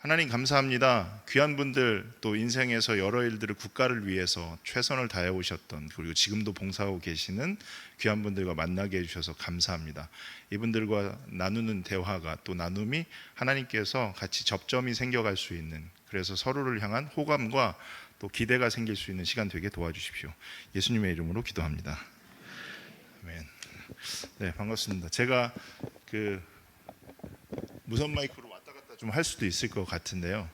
하나님 감사합니다. 귀한 분들, 또 인생에서 여러 일들을 국가를 위해서 최선을 다해 오셨던, 그리고 지금도 봉사하고 계시는 귀한 분들과 만나게 해주셔서 감사합니다. 이분들과 나누는 대화가, 또 나눔이 하나님께서 같이 접점이 생겨갈 수 있는, 그래서 서로를 향한 호감과 또 기대가 생길 수 있는 시간 되게 도와주십시오. 예수님의 이름으로 기도합니다. 아멘. 네, 반갑습니다. 제가 무선 마이크로 왔다 갔다 좀 할 수도 있을 것 같은데요.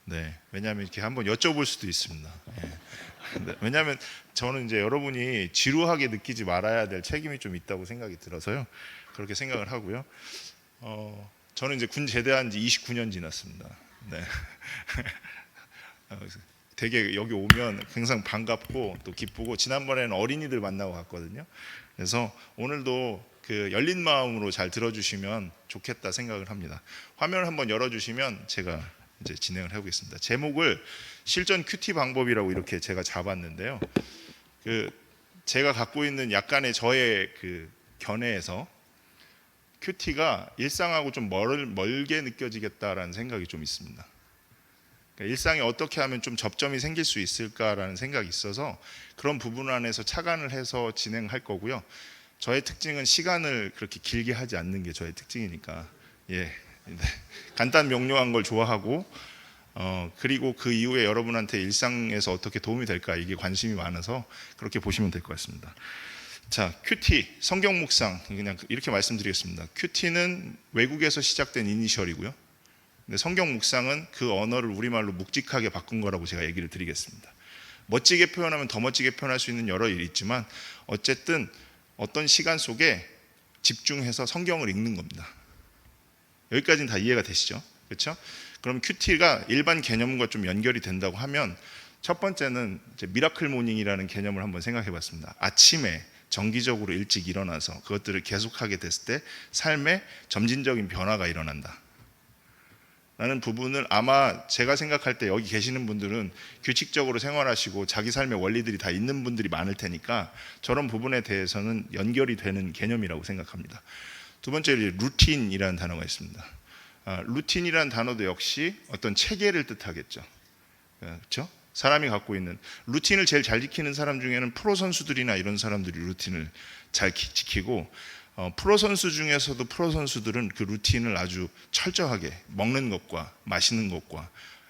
네, 왜냐하면 이렇게 한번 여쭤볼 수도 있습니다. 네, 왜냐하면 저는 이제 여러분이 지루하게 느끼지 말아야 될 책임이 좀 있다고 생각이 들어서요. 그렇게 생각을 하고요. 저는 이제 군 제대한 지 29년 지났습니다. 네. 되게 여기 오면 굉장히 반갑고 또 기쁘고, 지난번에는 어린이들 만나고 갔거든요. 그래서 오늘도 열린 마음으로 잘 들어주시면 좋겠다 생각을 합니다. 화면을 한번 열어주시면 제가 이제 진행을 해보겠습니다. 제목을 실전 큐티 방법이라고 이렇게 제가 잡았는데요. 제가 갖고 있는 약간의 저의 견해에서 큐티가 일상하고 좀 멀게 느껴지겠다라는 생각이 좀 있습니다. 그러니까 일상에 어떻게 하면 좀 접점이 생길 수 있을까라는 생각이 있어서 그런 부분 안에서 착안을 해서 진행할 거고요. 저의 특징은 시간을 그렇게 길게 하지 않는 게 저의 특징이니까, 네. 간단 명료한 걸 좋아하고, 그리고 그 이후에 여러분한테 일상에서 어떻게 도움이 될까, 이게 관심이 많아서 그렇게 보시면 될 것 같습니다. 자, 큐티 성경 묵상, 그냥 이렇게 말씀드리겠습니다. 큐티는 외국에서 시작된 이니셜이고요. 근데 성경 묵상은 그 언어를 우리말로 묵직하게 바꾼 거라고 제가 얘기를 드리겠습니다. 멋지게 표현하면 더 멋지게 표현할 수 있는 여러 일이 있지만, 어쨌든 어떤 시간 속에 집중해서 성경을 읽는 겁니다. 여기까지는 다 이해가 되시죠? 그렇죠? 그럼 큐티가 일반 개념과 좀 연결이 된다고 하면, 첫 번째는 이제 미라클 모닝이라는 개념을 한번 생각해 봤습니다. 아침에 정기적으로 일찍 일어나서 그것들을 계속하게 됐을 때 삶에 점진적인 변화가 일어난다 라는 부분을, 아마 제가 생각할 때 여기 계시는 분들은 규칙적으로 생활하시고 자기 삶의 원리들이 다 있는 분들이 많을 테니까 저런 부분에 대해서는 연결이 되는 개념이라고 생각합니다. 두 번째로 루틴이라는 단어가 있습니다. 루틴이라는 단어도 역시 어떤 체계를 뜻하겠죠. 그렇죠? 사람이 갖고 있는 루틴을 제일 잘 지키는 사람 중에는 프로 선수들이나 이런 사람들이 루틴을 잘 지키고, 프로 선수 중에서도 프로 선수들은 그 루틴을 아주 철저하게, 먹는 것과 마시는 것과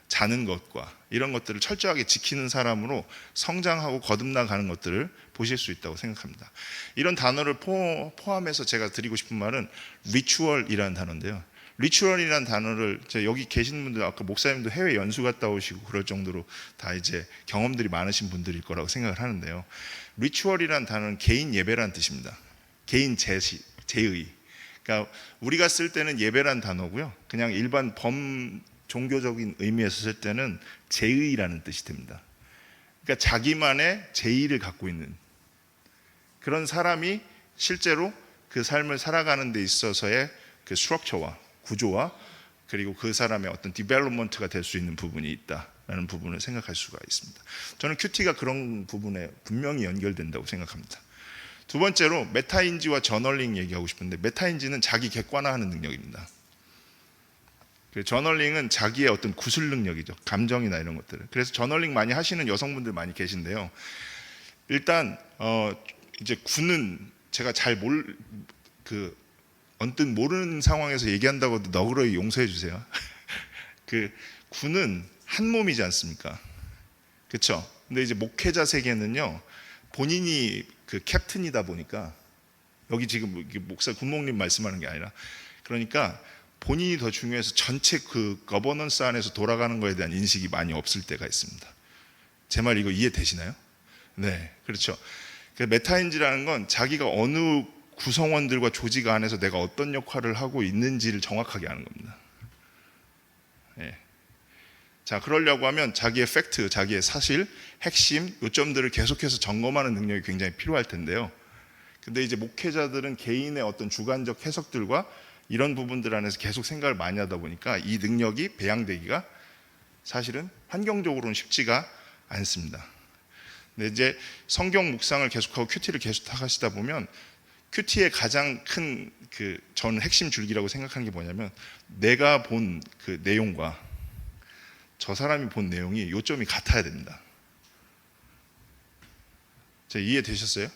자는 것과 이런 것들을 철저하게 지키는 사람으로 성장하고 거듭나가는 것들을 보실 수 있다고 생각합니다. 이런 단어를 포함해서 제가 드리고 싶은 말은 리추얼이라는 단어인데요. 리추얼이라는 단어를, 여기 계신 분들, 아까 목사님도 해외 연수 갔다 오시고 그럴 정도로 다 이제 경험들이 많으신 분들일 거라고 생각을 하는데요. 리추얼이라는 단어는 개인 예배라는 뜻입니다. 개인 제의. 그러니까 우리가 쓸 때는 예배란 단어고요. 그냥 일반 종교적인 의미에서 쓸 때는 제의라는 뜻이 됩니다. 그러니까 자기만의 제의를 갖고 있는 그런 사람이 실제로 그 삶을 살아가는 데 있어서의 그 스트럭처와 구조와, 그리고 그 사람의 어떤 디벨롭먼트가 될 수 있는 부분이 있다라는 부분을 생각할 수가 있습니다. 저는 큐티가 그런 부분에 분명히 연결된다고 생각합니다. 두 번째로 메타인지와 저널링 얘기하고 싶은데, 메타인지는 자기 객관화하는 능력입니다. 저널링은 자기의 어떤 구술 능력이죠. 감정이나 이런 것들을. 그래서 저널링 많이 하시는 여성분들 많이 계신데요. 일단 이제 군은 제가 잘 언뜻 모르는 상황에서 얘기한다고 너그러이 용서해 주세요. 군은 한 몸이지 않습니까? 그렇죠? 근데 이제 목회자 세계는요, 본인이 캡틴이다 보니까, 여기 지금 목사 군목님 말씀하는 게 아니라, 그러니까 본인이 더 중요해서 전체 거버넌스 안에서 돌아가는 거에 대한 인식이 많이 없을 때가 있습니다. 제 말 이거 이해되시나요? 네, 그렇죠. 메타인지라는 건 자기가 어느 구성원들과 조직 안에서 내가 어떤 역할을 하고 있는지를 정확하게 아는 겁니다. 네. 자, 그러려고 하면 자기의 팩트, 자기의 사실, 핵심, 요점들을 계속해서 점검하는 능력이 굉장히 필요할 텐데요. 근데 이제 목회자들은 개인의 어떤 주관적 해석들과 이런 부분들 안에서 계속 생각을 많이 하다 보니까 이 능력이 배양되기가 사실은 환경적으로는 쉽지가 않습니다. 근데 이제 성경 묵상을 계속하고 큐티를 계속 하시다 보면, 큐티의 가장 큰 저는 핵심 줄기라고 생각하는 게 뭐냐면, 내가 본 그 내용과 저 사람이 본 내용이 요점이 같아야 됩니다. 이해되셨어요?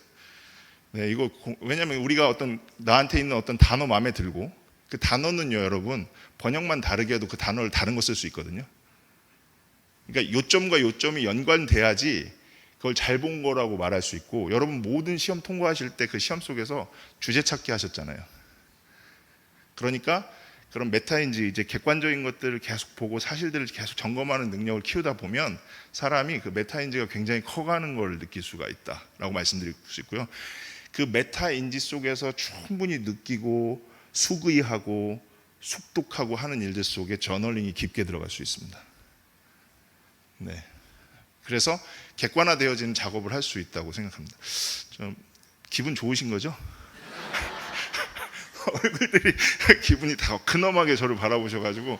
네, 이거 왜냐면 우리가 나한테 있는 어떤 단어 마음에 들고 그 단어는요, 여러분 번역만 다르게 해도 그 단어를 다른 거 쓸 수 있거든요. 그러니까 요점과 요점이 연관돼야지 그걸 잘 본 거라고 말할 수 있고, 여러분 모든 시험 통과하실 때 그 시험 속에서 주제 찾기 하셨잖아요. 그러니까 그런 메타인지, 이제 객관적인 것들을 계속 보고 사실들을 계속 점검하는 능력을 키우다 보면 사람이 그 메타인지가 굉장히 커가는 걸 느낄 수가 있다라고 말씀드릴 수 있고요. 그 메타인지 속에서 충분히 느끼고 수의하고 숙독하고 하는 일들 속에 저널링이 깊게 들어갈 수 있습니다. 네. 그래서 객관화되어지는 작업을 할 수 있다고 생각합니다. 좀 기분 좋으신 거죠? 얼굴들이 기분이 다 근엄하게 저를 바라보셔가지고.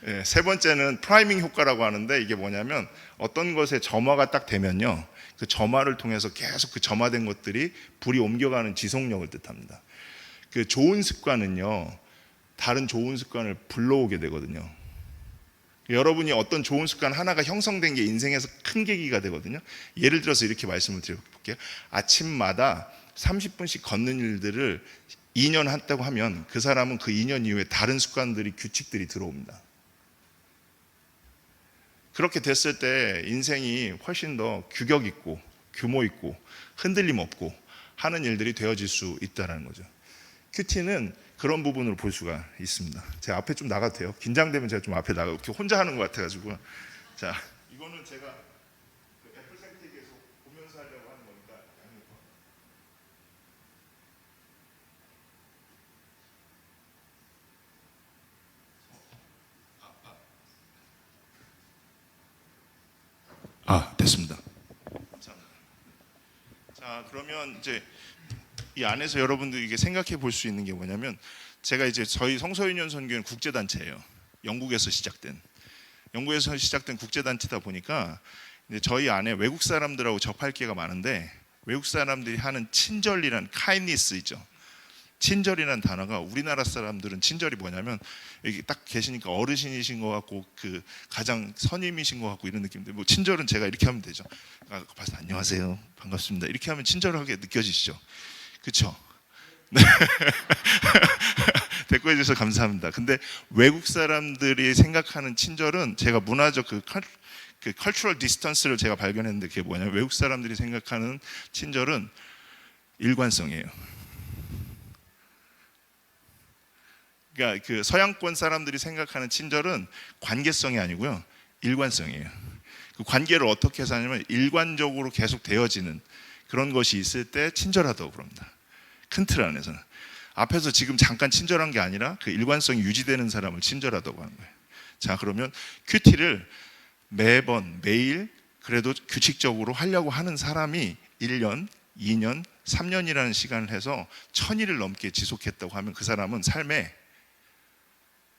네, 세 번째는 프라이밍 효과라고 하는데, 이게 뭐냐면 어떤 것에 점화가 딱 되면요, 그 점화를 통해서 계속 그 점화된 것들이 불이 옮겨가는 지속력을 뜻합니다. 그 좋은 습관은요, 다른 좋은 습관을 불러오게 되거든요. 여러분이 어떤 좋은 습관 하나가 형성된 게 인생에서 큰 계기가 되거든요. 예를 들어서 이렇게 말씀을 드려볼게요. 아침마다 30분씩 걷는 일들을 2년 했다고 하면 그 사람은 그 2년 이후에 다른 습관들이, 규칙들이 들어옵니다. 그렇게 됐을 때 인생이 훨씬 더 규격 있고 규모 있고 흔들림 없고 하는 일들이 되어질 수 있다는 거죠. 큐티는 그런 부분으로 볼 수가 있습니다. 제가 앞에 좀 나가도 돼요? 긴장되면 제가 좀 앞에 나가고, 혼자 하는 것 같아가지고. 자, 이거는 제가 애플 생태계에서 보면서 하려고 하는 거니까 양해 바랍니다. 됐습니다. 자, 그러면 이제 이 안에서 여러분들이 이게 생각해 볼 수 있는 게 뭐냐면, 제가 이제 저희 성서윤현 선교회는 국제단체예요. 영국에서 시작된 국제단체다 보니까 이제 저희 안에 외국 사람들하고 접할 기회가 많은데, 외국 사람들이 하는 친절이란 kindness 있죠. 친절이라는 단어가, 우리나라 사람들은 친절이 뭐냐면 여기 딱 계시니까 어르신이신 것 같고 그 가장 선임이신 것 같고 이런 느낌인데, 뭐 친절은 제가 이렇게 하면 되죠. 봐서 안녕하세요, 반갑습니다, 이렇게 하면 친절하게 느껴지시죠? 그렇죠? 네. 댓글 해주셔서 감사합니다. 근데 외국 사람들이 생각하는 친절은, 제가 문화적 그 cultural distance를 제가 발견했는데, 그게 뭐냐면 외국 사람들이 생각하는 친절은 일관성이에요. 그러니까 그 서양권 사람들이 생각하는 친절은 관계성이 아니고요, 일관성이에요. 그 관계를 어떻게 해서 하냐면 일관적으로 계속 되어지는 그런 것이 있을 때 친절하다고 그럽니다. 큰 틀 안에서는. 앞에서 지금 잠깐 친절한 게 아니라 그 일관성이 유지되는 사람을 친절하다고 하는 거예요. 자, 그러면 큐티를 매번 매일 그래도 규칙적으로 하려고 하는 사람이 1년, 2년, 3년이라는 시간을 해서 1000일을 넘게 지속했다고 하면 그 사람은 삶에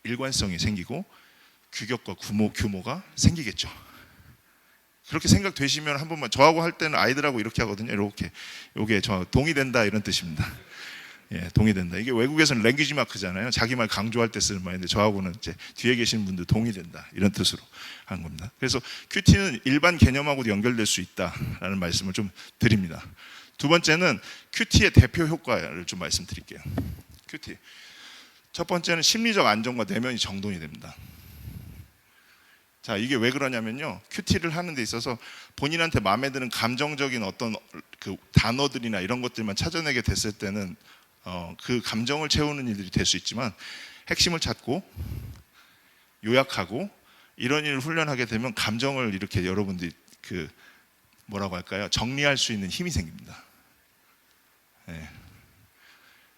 일관성이 생기고 규격과 규모가 생기겠죠. 그렇게 생각되시면 한 번만, 저하고 할 때는 아이들하고 이렇게 하거든요. 이렇게, 요게 저 동의된다 이런 뜻입니다. 예, 동의된다. 이게 외국에서는 랭귀지 마크잖아요. 자기 말 강조할 때 쓰는 말인데, 저하고는 이제 뒤에 계신 분들 동의된다 이런 뜻으로 하는 겁니다. 그래서 큐티는 일반 개념하고도 연결될 수 있다라는 말씀을 좀 드립니다. 두 번째는 큐티의 대표 효과를 좀 말씀드릴게요. 큐티. 첫 번째는 심리적 안정과 내면이 정돈이 됩니다. 자, 이게 왜 그러냐면요, 큐티를 하는 데 있어서 본인한테 마음에 드는 감정적인 어떤 그 단어들이나 이런 것들만 찾아내게 됐을 때는 그 감정을 채우는 일들이 될 수 있지만, 핵심을 찾고 요약하고 이런 일을 훈련하게 되면 감정을 이렇게 여러분들이 그 뭐라고 할까요, 정리할 수 있는 힘이 생깁니다. 네.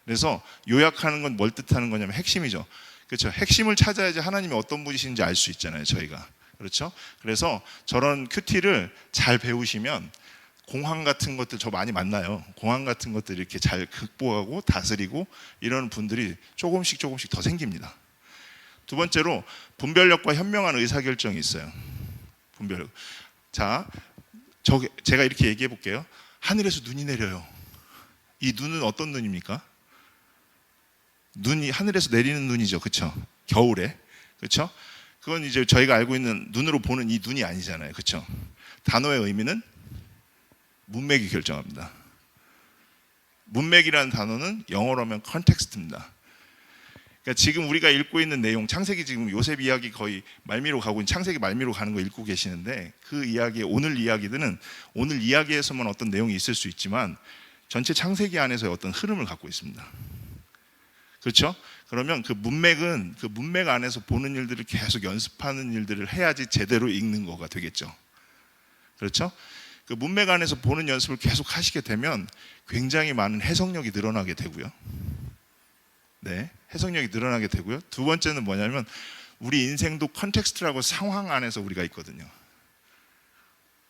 그래서 요약하는 건 뭘 뜻하는 거냐면 핵심이죠. 그렇죠. 핵심을 찾아야지 하나님이 어떤 분이신지 알 수 있잖아요, 저희가. 그렇죠. 그래서 저런 큐티를 잘 배우시면 공황 같은 것들 저 많이 만나요. 공황 같은 것들 이렇게 잘 극복하고 다스리고 이런 분들이 조금씩 더 생깁니다. 두 번째로 분별력과 현명한 의사결정이 있어요. 분별력. 자, 제가 이렇게 얘기해 볼게요. 하늘에서 눈이 내려요. 이 눈은 어떤 눈입니까? 눈이 하늘에서 내리는 눈이죠. 그렇죠? 겨울에. 그렇죠? 그건 이제 저희가 알고 있는 눈으로 보는 이 눈이 아니잖아요. 그렇죠? 단어의 의미는 문맥이 결정합니다. 문맥이라는 단어는 영어로 하면 컨텍스트입니다. 그러니까 지금 우리가 읽고 있는 내용, 창세기 지금 요셉 이야기 거의 말미로 가고 있는 창세기 말미로 가는 거 읽고 계시는데 그 이야기의 오늘 이야기들은 오늘 이야기에서만 어떤 내용이 있을 수 있지만 전체 창세기 안에서의 어떤 흐름을 갖고 있습니다. 그렇죠? 그러면 그 문맥은 그 문맥 안에서 보는 일들을 계속 연습하는 일들을 해야지 제대로 읽는 거가 되겠죠. 그렇죠? 그 문맥 안에서 보는 연습을 계속 하시게 되면 굉장히 많은 해석력이 늘어나게 되고요. 네, 해석력이 늘어나게 되고요. 두 번째는 뭐냐면 우리 인생도 컨텍스트라고 상황 안에서 우리가 있거든요.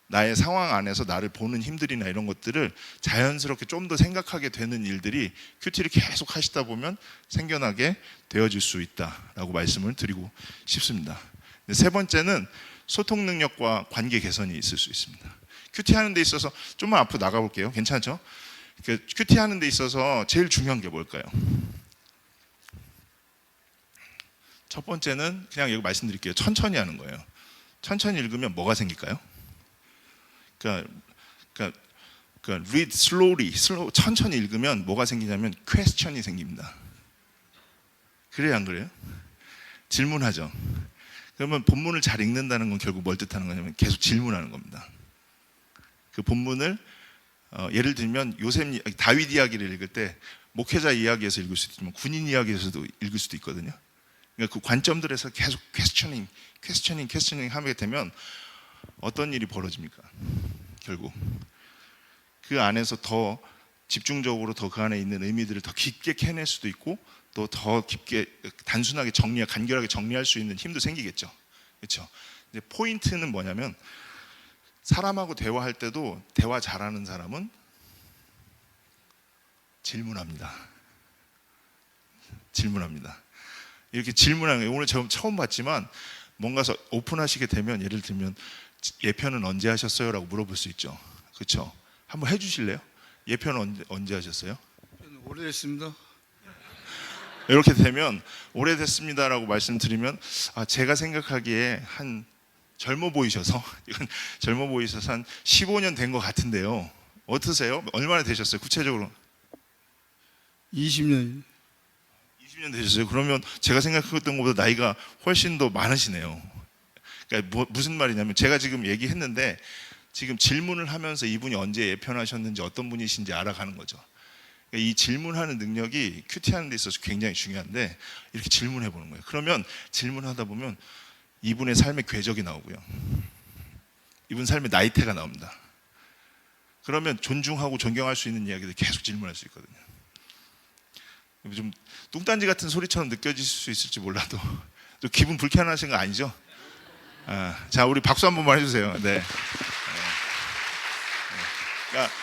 나의 상황 안에서 나를 보는 힘들이나 이런 것들을 자연스럽게 좀 더 생각하게 되는 일들이 큐티를 계속 하시다 보면 생겨나게 되어질 수 있다라고 말씀을 드리고 싶습니다. 세 번째는 소통 능력과 관계 개선이 있을 수 있습니다. 큐티 하는 데 있어서 좀만 앞으로 나가볼게요. 괜찮죠? 큐티 하는 데 있어서 제일 중요한 게 뭘까요? 첫 번째는 그냥 여기 말씀드릴게요. 천천히 하는 거예요. 천천히 읽으면 뭐가 생길까요? 그러니까 read slowly, 천천히 읽으면 뭐가 생기냐면 question이 생깁니다. 그래요, 안 그래요? 질문하죠. 그러면 본문을 잘 읽는다는 건 결국 뭘 뜻하는 거냐면 계속 질문하는 겁니다. 그 본문을 예를 들면 다윗 이야기를 읽을 때 목회자 이야기에서 읽을 수도 있지만 군인 이야기에서도 읽을 수도 있거든요. 그러니까 그 관점들에서 계속 퀘스처닝 하게 되면 어떤 일이 벌어집니까? 결국 그 안에서 더 집중적으로 더 그 안에 있는 의미들을 더 깊게 캐낼 수도 있고 또 더 깊게 단순하게 간결하게 정리할 수 있는 힘도 생기겠죠. 그렇죠? 이제 포인트는 뭐냐면 사람하고 대화할 때도 대화 잘하는 사람은 질문합니다. 이렇게 질문하는 거예요. 오늘 처음 봤지만 뭔가 오픈하시게 되면 예를 들면 예편은 언제 하셨어요? 라고 물어볼 수 있죠. 그렇죠? 한번 해주실래요? 예편은 언제 하셨어요? 오래됐습니다. 이렇게 되면 오래됐습니다라고 말씀드리면 제가 생각하기에 한 젊어 보이셔서 한 15년 된 것 같은데요. 어떠세요? 얼마나 되셨어요? 구체적으로 20년. 20년 되셨어요? 그러면 제가 생각했던 것보다 나이가 훨씬 더 많으시네요. 그러니까 무슨 말이냐면 제가 지금 얘기했는데 지금 질문을 하면서 이분이 언제 예편하셨는지 어떤 분이신지 알아가는 거죠. 그러니까 이 질문하는 능력이 큐티하는 데 있어서 굉장히 중요한데 이렇게 질문해 보는 거예요. 그러면 질문하다 보면 이분의 삶의 궤적이 나오고요. 이분 삶의 나이테가 나옵니다. 그러면 존중하고 존경할 수 있는 이야기들 계속 질문할 수 있거든요. 좀 뚱딴지 같은 소리처럼 느껴질 수 있을지 몰라도 좀 기분 불쾌하신 거 아니죠? 자, 우리 박수 한 번만 해주세요. 네. 그러니까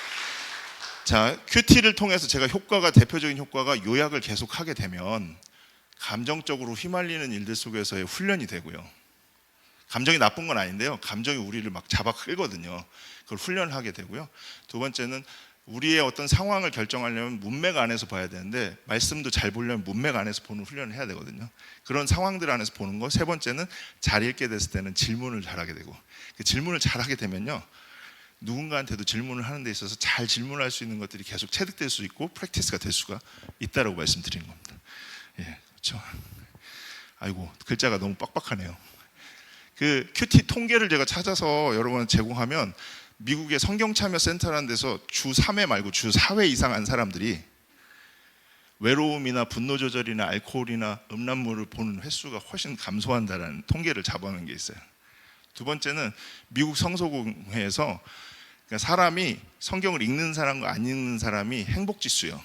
자, 큐티를 통해서 제가 대표적인 효과가 요약을 계속 하게 되면 감정적으로 휘말리는 일들 속에서의 훈련이 되고요. 감정이 나쁜 건 아닌데요. 감정이 우리를 막 잡아 끌거든요. 그걸 훈련하게 되고요. 두 번째는 우리의 어떤 상황을 결정하려면 문맥 안에서 봐야 되는데 말씀도 잘 보려면 문맥 안에서 보는 훈련을 해야 되거든요. 그런 상황들 안에서 보는 거. 세 번째는 잘 읽게 됐을 때는 질문을 잘하게 되고 그 질문을 잘하게 되면요. 누군가한테도 질문을 하는 데 있어서 잘 질문할 수 있는 것들이 계속 체득될 수 있고 프랙티스가 될 수가 있다라고 말씀드리는 겁니다. 예, 그렇죠. 아이고, 글자가 너무 빡빡하네요. 그 큐티 통계를 제가 찾아서 여러분한테 제공하면 미국의 성경참여센터라는 데서 주 3회 말고 주 4회 이상 한 사람들이 외로움이나 분노 조절이나 알코올이나 음란물을 보는 횟수가 훨씬 감소한다는 통계를 잡아놓은 게 있어요. 두 번째는 미국 성서공회에서 사람이 성경을 읽는 사람과 안 읽는 사람이 행복지수요.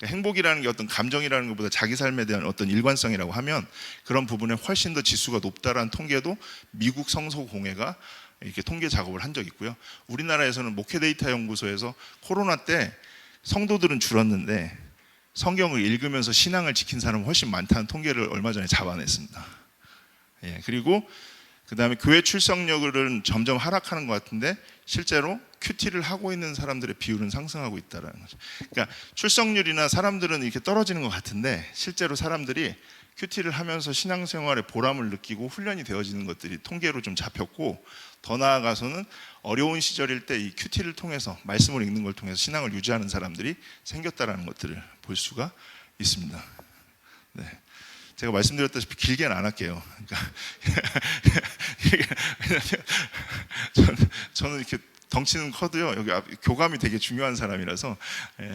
행복이라는 게 어떤 감정이라는 것보다 자기 삶에 대한 어떤 일관성이라고 하면 그런 부분에 훨씬 더 지수가 높다라는 통계도 미국 성서공회가 이렇게 통계 작업을 한 적이 있고요. 우리나라에서는 목회데이터 연구소에서 코로나 때 성도들은 줄었는데 성경을 읽으면서 신앙을 지킨 사람은 훨씬 많다는 통계를 얼마 전에 잡아냈습니다. 예, 그리고 그 다음에 교회 출석률은 점점 하락하는 것 같은데 실제로 큐티를 하고 있는 사람들의 비율은 상승하고 있다는 거죠. 그러니까 출석률이나 사람들은 이렇게 떨어지는 것 같은데 실제로 사람들이 큐티를 하면서 신앙생활에 보람을 느끼고 훈련이 되어지는 것들이 통계로 좀 잡혔고, 더 나아가서는 어려운 시절일 때 이 큐티를 통해서, 말씀을 읽는 걸 통해서 신앙을 유지하는 사람들이 생겼다라는 것들을 볼 수가 있습니다. 네. 제가 말씀드렸다시피 길게는 안 할게요. 그러니까 저는 이렇게 덩치는 커도요, 여기 교감이 되게 중요한 사람이라서,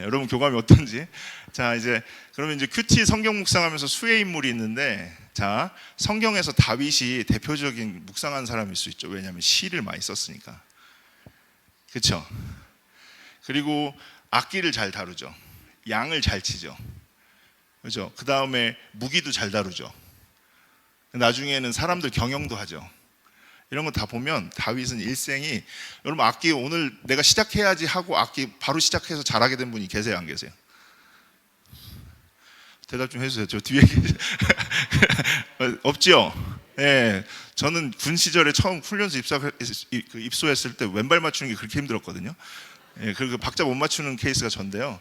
여러분 교감이 어떤지. 자, 이제 그러면 이제 큐티 성경 묵상하면서 수혜 인물이 있는데, 자, 성경에서 다윗이 대표적인 묵상한 사람일 수 있죠. 왜냐하면 시를 많이 썼으니까. 그렇죠? 그리고 악기를 잘 다루죠. 양을 잘 치죠. 그렇죠? 그 다음에 무기도 잘 다루죠. 나중에는 사람들 경영도 하죠. 이런 거 다 보면 다윗은 일생이, 여러분 악기 오늘 내가 시작해야지 하고 악기 바로 시작해서 잘하게 된 분이 계세요, 안 계세요? 대답 좀 해주세요. 저 뒤에 없죠? 예, 저는 군 시절에 처음 훈련소 입소했을 때 왼발 맞추는 게 그렇게 힘들었거든요. 예, 그리고 박자 못 맞추는 케이스가 전데요.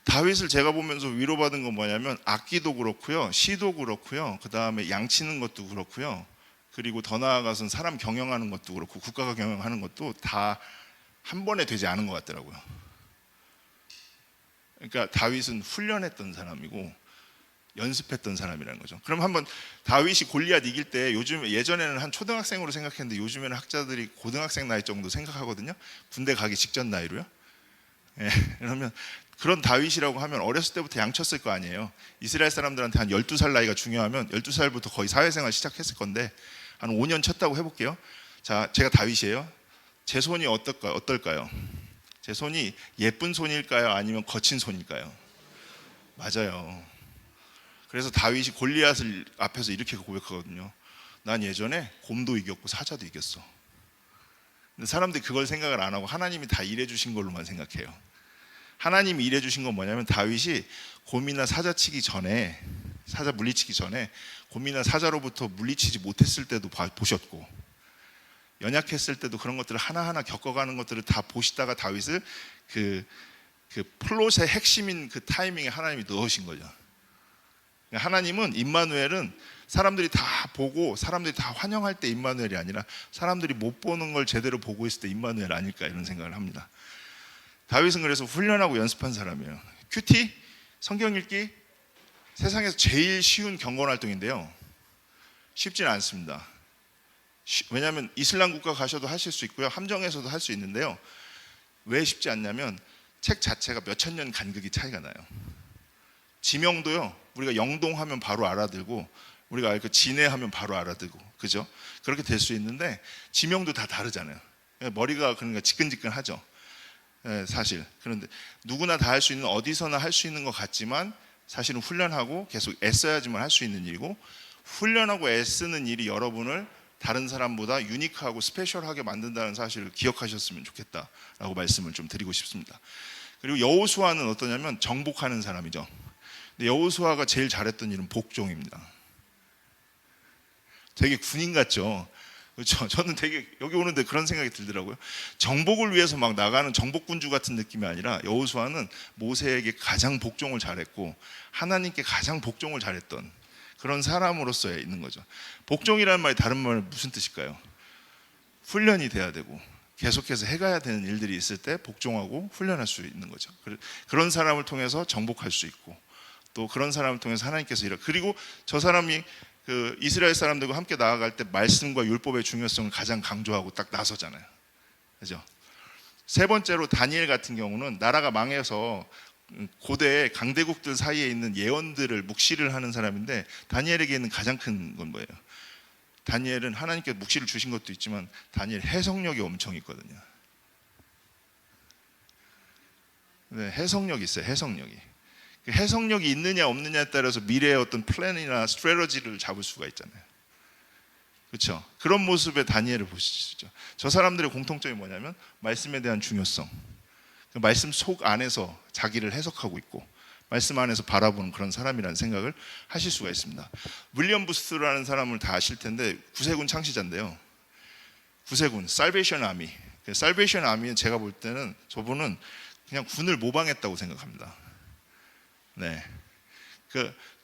다윗을 제가 보면서 위로받은 건 뭐냐면, 악기도 그렇고요, 시도 그렇고요, 그 다음에 양치는 것도 그렇고요, 그리고 더 나아가서는 사람 경영하는 것도 그렇고 국가가 경영하는 것도 다 한 번에 되지 않은 것 같더라고요. 그러니까 다윗은 훈련했던 사람이고 연습했던 사람이라는 거죠. 그럼 한번 다윗이 골리앗 이길 때, 요즘 예전에는 한 초등학생으로 생각했는데 요즘에는 학자들이 고등학생 나이 정도 생각하거든요. 군대 가기 직전 나이로요. 예, 그러면 그런 다윗이라고 하면 어렸을 때부터 양쳤을 거 아니에요. 이스라엘 사람들한테 한 12살 나이가 중요하면 12살부터 거의 사회생활 시작했을 건데 한 5년 쳤다고 해볼게요. 자, 제가 다윗이에요. 제 손이 어떨까요? 제 손이 예쁜 손일까요? 아니면 거친 손일까요? 맞아요. 그래서 다윗이 골리앗을 앞에서 이렇게 고백하거든요. 난 예전에 곰도 이겼고 사자도 이겼어. 근데 사람들이 그걸 생각을 안 하고 하나님이 다 일해주신 걸로만 생각해요. 하나님이 일해주신 건 뭐냐면, 다윗이 곰이나 사자 치기 전에, 사자 물리치기 전에 곰이나 사자로부터 물리치지 못했을 때도 보셨고, 연약했을 때도 그런 것들을 하나하나 겪어가는 것들을 다 보시다가 다윗을 그 플롯의 핵심인 그 타이밍에 하나님이 넣으신 거죠. 하나님은, 임마누엘은 사람들이 다 보고 사람들이 다 환영할 때 임마누엘이 아니라 사람들이 못 보는 걸 제대로 보고 있을 때 임마누엘 아닐까, 이런 생각을 합니다. 다윗은 그래서 훈련하고 연습한 사람이에요. 큐티, 성경 읽기, 세상에서 제일 쉬운 경건 활동인데요, 쉽지는 않습니다. 왜냐하면 이슬람 국가 가셔도 하실 수 있고요, 함정에서도 할 수 있는데요, 왜 쉽지 않냐면 책 자체가 몇천 년 간극이 차이가 나요. 지명도요, 우리가 영동하면 바로 알아들고, 우리가 진해하면 바로 알아들고, 그죠? 그렇게 될 수 있는데 지명도 다 다르잖아요. 머리가 그러니까 지끈지끈하죠. 사실. 그런데 누구나 다 할 수 있는, 어디서나 할 수 있는 것 같지만 사실은 훈련하고 계속 애써야지만 할 수 있는 일이고, 훈련하고 애쓰는 일이 여러분을 다른 사람보다 유니크하고 스페셜하게 만든다는 사실을 기억하셨으면 좋겠다라고 말씀을 좀 드리고 싶습니다. 그리고 여호수아는 어떠냐면 정복하는 사람이죠. 근데 여호수아가 제일 잘했던 일은 복종입니다. 되게 군인 같죠? 그렇죠? 저는 되게 여기 오는데 그런 생각이 들더라고요. 정복을 위해서 막 나가는 정복군주 같은 느낌이 아니라, 여호수아는 모세에게 가장 복종을 잘했고 하나님께 가장 복종을 잘했던 그런 사람으로서 있는 거죠. 복종이라는 말이 다른 말 무슨 뜻일까요? 훈련이 돼야 되고 계속해서 해가야 되는 일들이 있을 때 복종하고 훈련할 수 있는 거죠. 그런 사람을 통해서 정복할 수 있고, 또 그런 사람을 통해서 하나님께서 그리고 저 사람이 그 이스라엘 사람들과 함께 나아갈 때 말씀과 율법의 중요성을 가장 강조하고 딱 나서잖아요. 그죠? 세 번째로 다니엘 같은 경우는 나라가 망해서 고대 강대국들 사이에 있는 예언들을 묵시를 하는 사람인데, 다니엘에게는 가장 큰 건 뭐예요? 다니엘은 하나님께 묵시를 주신 것도 있지만 다니엘 해석력이 엄청 있거든요. 네, 해석력이 있어요. 해석력이. 그 해석력이 있느냐 없느냐에 따라서 미래의 어떤 플랜이나 스트래러지를 잡을 수가 있잖아요. 그렇죠? 그런 모습의 다니엘을 보시죠. 저 사람들의 공통점이 뭐냐면 말씀에 대한 중요성, 그 말씀 속 안에서 자기를 해석하고 있고 말씀 안에서 바라보는 그런 사람이라는 생각을 하실 수가 있습니다. 윌리엄 부스라는 사람을 다 아실 텐데 구세군 창시자인데요. 구세군, 살베이션 아미. 살베이션 아미는 제가 볼 때는 저분은 그냥 군을 모방했다고 생각합니다. 네.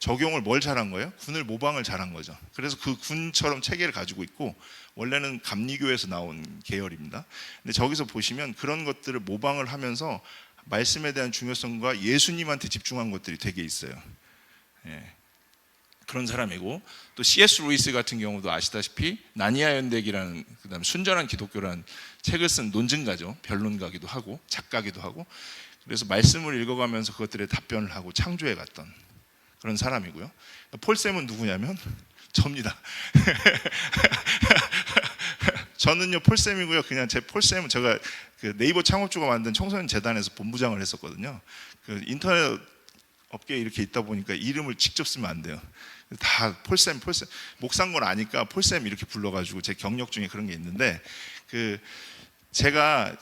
적용을 뭘 잘한 거예요? 군을 모방을 잘한 거죠. 그래서 그 군처럼 체계를 가지고 있고, 원래는 감리교에서 나온 계열입니다. 근데 저기서 보시면 그런 것들을 모방을 하면서 말씀에 대한 중요성과 예수님한테 집중한 것들이 되게 있어요. 예. 그런 사람이고, 또 C.S. 루이스 같은 경우도 아시다시피 나니아 연대기라는, 그다음에 순전한 기독교라는 책을 쓴 논증가죠. 변론가기도 하고 작가기도 하고, 그래서 말씀을 읽어가면서 그것들에 답변을 하고 창조해 갔던 그런 사람이고요. 폴sem은 누구냐면 접니다. 저는요 폴sem이고요. 그냥 제 폴sem은 제가 그 네이버 창업주가 만든 청소년 재단에서 본부장을 했었거든요. 그 인터넷 업계에 이렇게 있다 보니까 이름을 직접 쓰면 안 돼요. 다 폴셈 목사인 걸 아니까 폴셈 이렇게 불러가지고 제 경력 중에 그런 게 있는데, 그 제가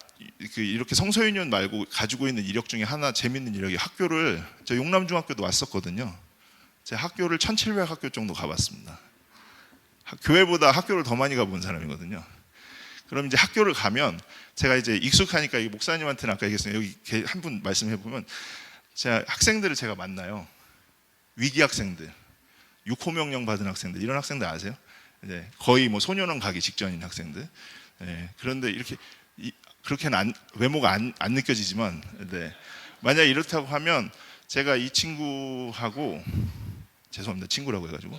그 이렇게 성서유년 말고 가지고 있는 이력 중에 하나 재밌는 이력이, 학교를 저 용남중학교도 왔었거든요. 제 학교를 1700학교 정도 가봤습니다. 교회보다 학교를 더 많이 가본 사람이거든요. 그럼 이제 학교를 가면 제가 이제 익숙하니까 이 목사님한테는 아까 얘기했어요. 여기 한 분 말씀해 보면 제가 학생들을 제가 만나요. 위기 학생들, 6호 명령 받은 학생들, 이런 학생들 아세요? 네, 거의 뭐 소년원 가기 직전인 학생들. 네, 그런데 이렇게 그렇게는 외모가 안 느껴지지만, 네, 만약 이렇다고 하면 제가 이 친구하고, 죄송합니다, 친구라고 해가지고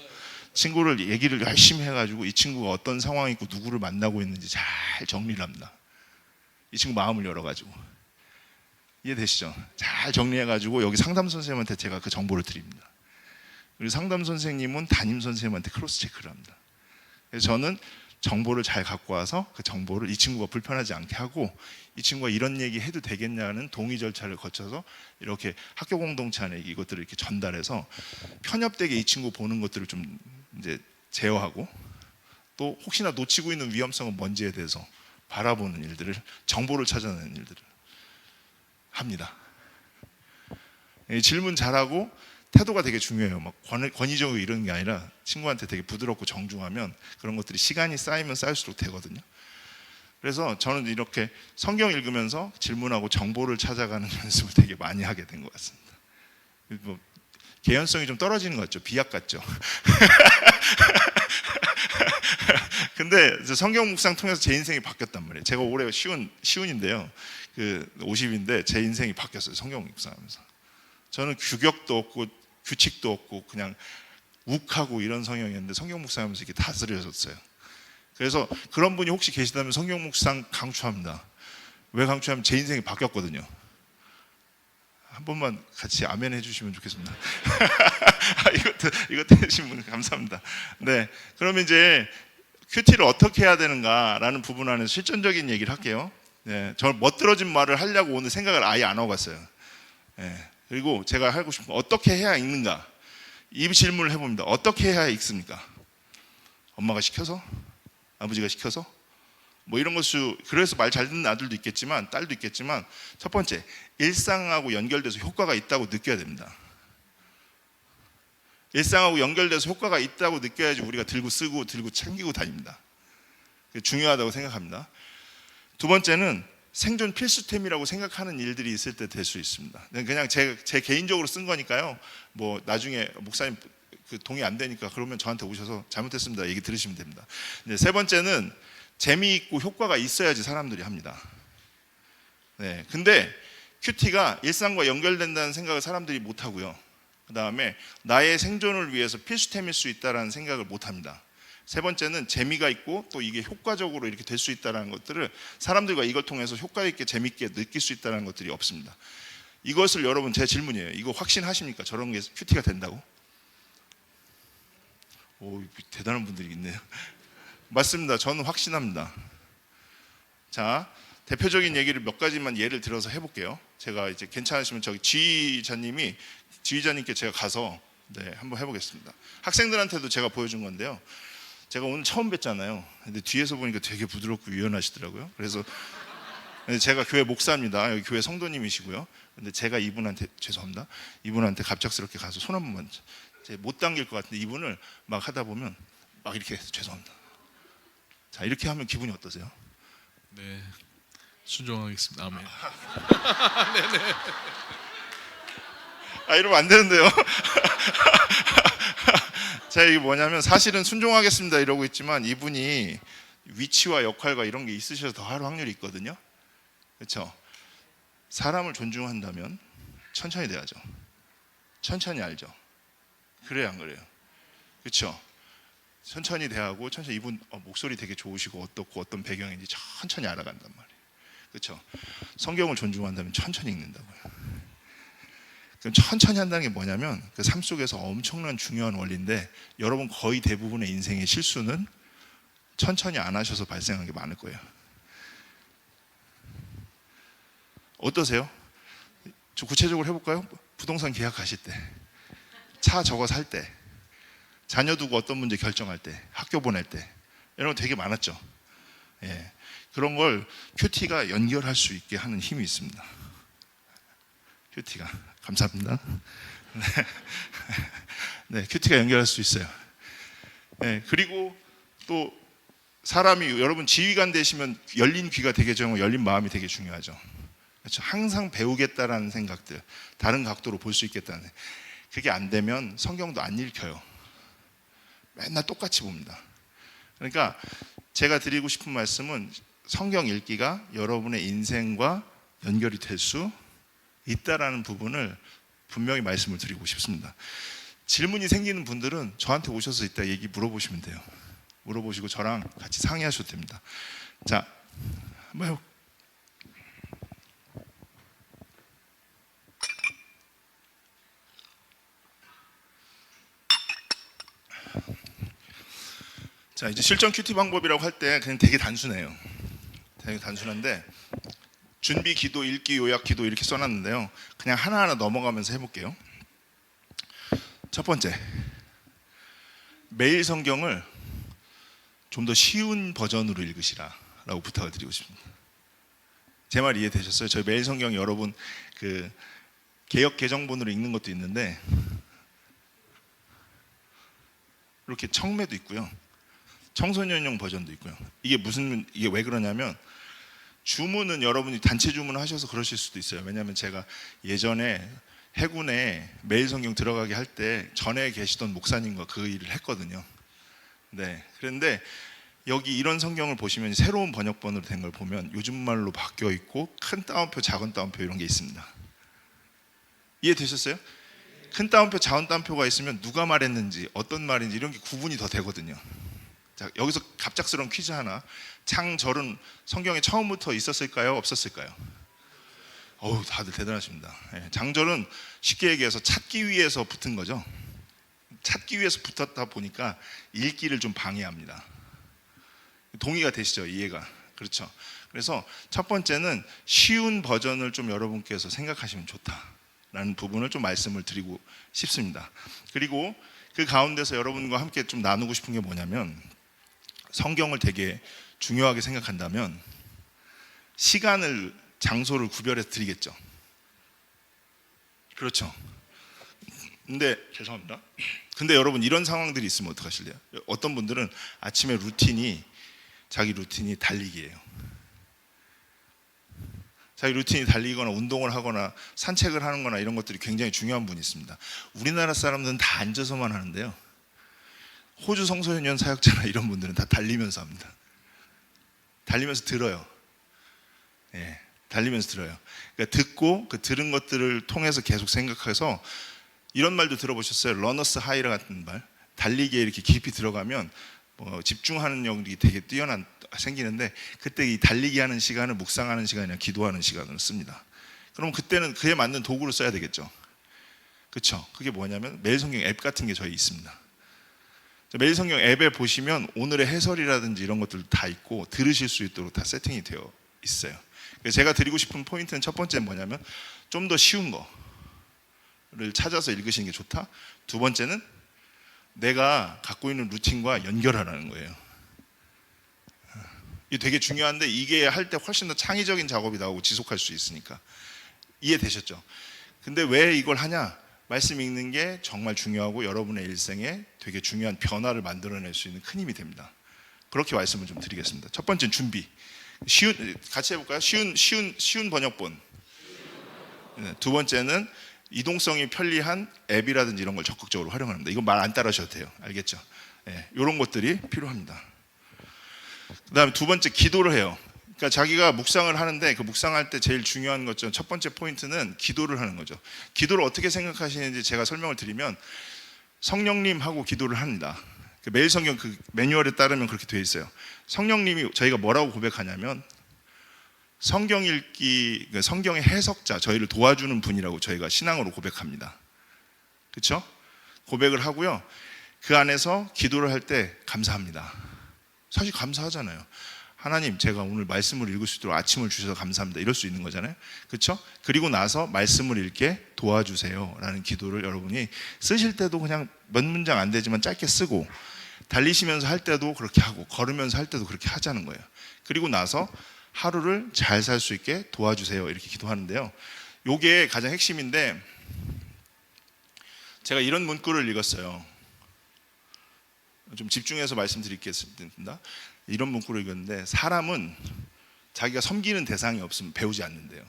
친구를 얘기를 열심히 해가지고 이 친구가 어떤 상황이 있고 누구를 만나고 있는지 잘 정리를 합니다. 이 친구 마음을 열어가지고. 이해되시죠? 잘 정리해가지고 여기 상담 선생님한테 제가 그 정보를 드립니다. 그리고 상담 선생님은 담임 선생님한테 크로스 체크를 합니다. 그래서 저는 정보를 잘 갖고 와서 그 정보를 이 친구가 불편하지 않게 하고, 이 친구가 이런 얘기 해도 되겠냐는 동의 절차를 거쳐서 이렇게 학교 공동체 안에 이것들을 이렇게 전달해서 편협되게 이 친구 보는 것들을 좀 이제 제어하고, 또 혹시나 놓치고 있는 위험성은 뭔지에 대해서 바라보는 일들을, 정보를 찾아내는 일들을 합니다. 질문 잘하고 태도가 되게 중요해요. 막 권위적으로 이러는 게 아니라 친구한테 되게 부드럽고 정중하면 그런 것들이 시간이 쌓이면 쌓일수록 되거든요. 그래서 저는 이렇게 성경 읽으면서 질문하고 정보를 찾아가는 연습을 되게 많이 하게 된 것 같습니다. 뭐 개연성이 좀 떨어지는 것 같죠? 비약 같죠? 근데 성경 묵상 통해서 제 인생이 바뀌었단 말이에요. 제가 올해 시운인데요. 그 50인데 제 인생이 바뀌었어요. 성경 묵상하면서. 저는 규격도 없고 규칙도 없고 그냥 욱하고 이런 성향이었는데 성경 묵상하면서 이렇게 다스려졌어요. 그래서 그런 분이 혹시 계시다면 성경 묵상 강추합니다. 왜 강추하면 제 인생이 바뀌었거든요. 한 번만 같이 아멘 해주시면 좋겠습니다. 이것도 해주신 분 감사합니다. 네, 그러면 이제 큐티를 어떻게 해야 되는가라는 부분 안에서 실전적인 얘기를 할게요. 네, 저 멋들어진 말을 하려고 오늘 생각을 아예 안 하고 갔어요. 네, 그리고 제가 하고 싶은 건 어떻게 해야 읽는가, 이 질문을 해봅니다. 어떻게 해야 읽습니까? 엄마가 시켜서? 아버지가 시켜서? 뭐 이런 것을, 그래서 말 잘 듣는 아들도 있겠지만 딸도 있겠지만, 첫 번째, 일상하고 연결돼서 효과가 있다고 느껴야 됩니다. 일상하고 연결돼서 효과가 있다고 느껴야지 우리가 들고 쓰고 들고 챙기고 다닙니다. 중요하다고 생각합니다. 두 번째는 생존 필수템이라고 생각하는 일들이 있을 때 될 수 있습니다. 그냥 제 개인적으로 쓴 거니까요. 뭐 나중에 목사님 그 동의 안 되니까 그러면 저한테 오셔서 잘못했습니다 얘기 들으시면 됩니다. 세 번째는 재미있고 효과가 있어야지 사람들이 합니다. 네, 근데 큐티가 일상과 연결된다는 생각을 사람들이 못 하고요. 그 다음에 나의 생존을 위해서 필수템일 수 있다는 생각을 못 합니다. 세 번째는 재미가 있고 또 이게 효과적으로 이렇게 될 수 있다는 것들을 사람들과 이걸 통해서 효과 있게 재밌게 느낄 수 있다는 것들이 없습니다. 이것을 여러분, 제 질문이에요. 이거 확신하십니까? 저런 게 큐티가 된다고? 오, 대단한 분들이 있네요. 맞습니다. 저는 확신합니다. 자, 대표적인 얘기를 몇 가지만 예를 들어서 해볼게요. 제가 이제 괜찮으시면 저기 지휘자님께 제가 가서 한번 해보겠습니다. 학생들한테도 제가 보여준 건데요. 제가 오늘 처음 뵀잖아요. 근데 뒤에서 보니까 되게 부드럽고 유연하시더라고요. 그래서 제가 교회 목사입니다. 여기 교회 성도님이시고요. 근데 제가 이분한테, 죄송합니다, 이분한테 갑작스럽게 가서 손 한 번만, 못 당길 것 같은데 이분을 막 하다 보면 막 이렇게, 죄송합니다. 자, 이렇게 하면 기분이 어떠세요? 네, 순종하겠습니다. 아멘. 네네. 이러면 안 되는데요. 자, 이게 뭐냐면 사실은 순종하겠습니다 이러고 있지만 이분이 위치와 역할과 이런 게 있으셔서 더 할 확률이 있거든요. 그렇죠? 사람을 존중한다면 천천히 돼야죠. 천천히 알죠. 그래요, 안 그래요? 그렇죠? 천천히 대하고 천천히 이분 목소리 되게 좋으시고 어떻고 어떤 배경인지 천천히 알아간단 말이에요. 그렇죠? 성경을 존중한다면 천천히 읽는다고요. 그럼 천천히 한다는 게 뭐냐면 그 삶 속에서 엄청난 중요한 원리인데 여러분 거의 대부분의 인생의 실수는 천천히 안 하셔서 발생한 게 많을 거예요. 어떠세요? 좀 구체적으로 해볼까요? 부동산 계약하실 때, 차 저거 살 때, 자녀 두고 어떤 문제 결정할 때, 학교 보낼 때 이런 거 되게 많았죠. 예. 그런 걸 큐티가 연결할 수 있게 하는 힘이 있습니다. 큐티가 감사합니다. 네, 큐티가 연결할 수 있어요. 네, 그리고 또 사람이 여러분 지휘관 되시면 열린 귀가 되게 중요하고 열린 마음이 되게 중요하죠. 그렇죠? 항상 배우겠다라는 생각들, 다른 각도로 볼 수 있겠다는 그게 안 되면 성경도 안 읽혀요. 맨날 똑같이 봅니다. 그러니까 제가 드리고 싶은 말씀은 성경 읽기가 여러분의 인생과 연결이 될 수 있다라는 부분을 분명히 말씀을 드리고 싶습니다. 질문이 생기는 분들은 저한테 오셔서 이따 얘기 물어보시면 돼요. 물어보시고 저랑 같이 상의하셔도 됩니다. 자, 한번 해볼게요. 자, 이제 실전 큐티 방법이라고 할 때 그냥 되게 단순해요. 되게 단순한데 준비 기도, 읽기, 요약 기도 이렇게 써놨는데요. 그냥 하나하나 넘어가면서 해볼게요. 첫 번째, 매일 성경을 좀 더 쉬운 버전으로 읽으시라라고 부탁을 드리고 싶습니다. 제 말 이해되셨어요? 저희 매일 성경 여러분 그 개역 개정본으로 읽는 것도 있는데 이렇게 청매도 있고요. 청소년용 버전도 있고요. 이게 왜 그러냐면 주문은 여러분이 단체 주문하셔서 그러실 수도 있어요. 왜냐하면 제가 예전에 해군에 매일 성경 들어가게 할 때 전에 계시던 목사님과 그 일을 했거든요. 네. 그런데 여기 이런 성경을 보시면 새로운 번역본으로 된 걸 보면 요즘 말로 바뀌어 있고 큰 따옴표, 작은 따옴표 이런 게 있습니다. 이해되셨어요? 큰 따옴표, 작은 따옴표가 있으면 누가 말했는지 어떤 말인지 이런 게 구분이 더 되거든요. 자, 여기서 갑작스러운 퀴즈 하나. 창절은 성경에 처음부터 있었을까요? 없었을까요? 어우, 다들 대단하십니다. 예, 장절은 쉽게 얘기해서 찾기 위해서 붙은 거죠. 찾기 위해서 붙었다 보니까 읽기를 좀 방해합니다. 동의가 되시죠? 이해가. 그렇죠. 그래서 첫 번째는 쉬운 버전을 좀 여러분께서 생각하시면 좋다라는 부분을 좀 말씀을 드리고 싶습니다. 그리고 그 가운데서 여러분과 함께 좀 나누고 싶은 게 뭐냐면 성경을 되게 중요하게 생각한다면 시간을, 장소를 구별해서 드리겠죠. 그렇죠. 근데 죄송합니다. 근데 여러분 이런 상황들이 있으면 어떡하실래요? 어떤 분들은 아침에 자기 루틴이 달리기예요. 자기 루틴이 달리거나 운동을 하거나 산책을 하는 거나 이런 것들이 굉장히 중요한 분이 있습니다. 우리나라 사람들은 다 앉아서만 하는데요. 호주 성소년 사역자나 이런 분들은 다 달리면서 합니다. 달리면서 들어요. 예, 달리면서 들어요. 그러니까 듣고 그 들은 것들을 통해서 계속 생각해서 이런 말도 들어보셨어요? 러너스 하이라 같은 말. 달리기에 이렇게 깊이 들어가면 집중하는 능력이 되게 생기는데 그때 이 달리기 하는 시간을 묵상하는 시간이나 기도하는 시간으로 씁니다. 그럼 그때는 그에 맞는 도구를 써야 되겠죠. 그렇죠? 그게 뭐냐면 매일 성경 앱 같은 게 저희 있습니다. 매일 성경 앱에 보시면 오늘의 해설이라든지 이런 것들 다 있고 들으실 수 있도록 다 세팅이 되어 있어요. 그래서 제가 드리고 싶은 포인트는 첫 번째는 뭐냐면 좀 더 쉬운 거를 찾아서 읽으시는 게 좋다. 두 번째는 내가 갖고 있는 루틴과 연결하라는 거예요. 이게 되게 중요한데 이게 할 때 훨씬 더 창의적인 작업이 나오고 지속할 수 있으니까. 이해되셨죠? 근데 왜 이걸 하냐? 말씀 읽는 게 정말 중요하고 여러분의 일생에 되게 중요한 변화를 만들어낼 수 있는 큰 힘이 됩니다. 그렇게 말씀을 좀 드리겠습니다. 첫 번째는 준비. 같이 해볼까요? 쉬운 번역본. 두 번째는 이동성이 편리한 앱이라든지 이런 걸 적극적으로 활용합니다. 이건 말 안 따라하셔도 돼요. 알겠죠? 예, 이런 것들이 필요합니다. 그 다음에 두 번째, 기도를 해요. 그러니까 자기가 묵상을 하는데 그 묵상할 때 제일 중요한 것죠. 첫 번째 포인트는 기도를 하는 거죠. 기도를 어떻게 생각하시는지 제가 설명을 드리면 성령님하고 기도를 합니다. 그 매일 성경 그 매뉴얼에 따르면 그렇게 되어 있어요. 성령님이 저희가 뭐라고 고백하냐면 성경 읽기, 성경의 해석자, 저희를 도와주는 분이라고 저희가 신앙으로 고백합니다. 그렇죠? 고백을 하고요. 그 안에서 기도를 할 때 감사합니다. 사실 감사하잖아요. 하나님, 제가 오늘 말씀을 읽을 수 있도록 아침을 주셔서 감사합니다. 이럴 수 있는 거잖아요. 그렇죠? 그리고 나서 말씀을 읽게 도와주세요 라는 기도를 여러분이 쓰실 때도 그냥 몇 문장 안 되지만 짧게 쓰고, 달리시면서 할 때도 그렇게 하고, 걸으면서 할 때도 그렇게 하자는 거예요. 그리고 나서 하루를 잘 살 수 있게 도와주세요 이렇게 기도하는데요. 요게 가장 핵심인데, 제가 이런 문구를 읽었어요. 좀 집중해서 말씀드리겠습니다. 이런 문구를 읽었는데, 사람은 자기가 섬기는 대상이 없으면 배우지 않는데요.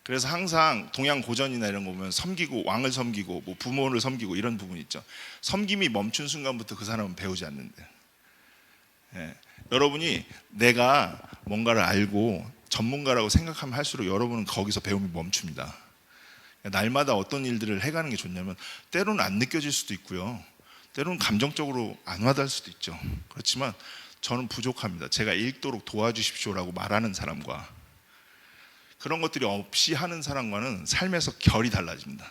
그래서 항상 동양 고전이나 이런 거 보면 섬기고, 왕을 섬기고 뭐 부모를 섬기고 이런 부분이 있죠. 섬김이 멈춘 순간부터 그 사람은 배우지 않는데요. 예. 여러분이 내가 뭔가를 알고 전문가라고 생각하면 할수록 여러분은 거기서 배움이 멈춥니다. 날마다 어떤 일들을 해가는 게 좋냐면, 때로는 안 느껴질 수도 있고요, 때로는 감정적으로 안 와닿을 수도 있죠. 그렇지만 저는 부족합니다. 제가 읽도록 도와주십시오라고 말하는 사람과 그런 것들이 없이 하는 사람과는 삶에서 결이 달라집니다.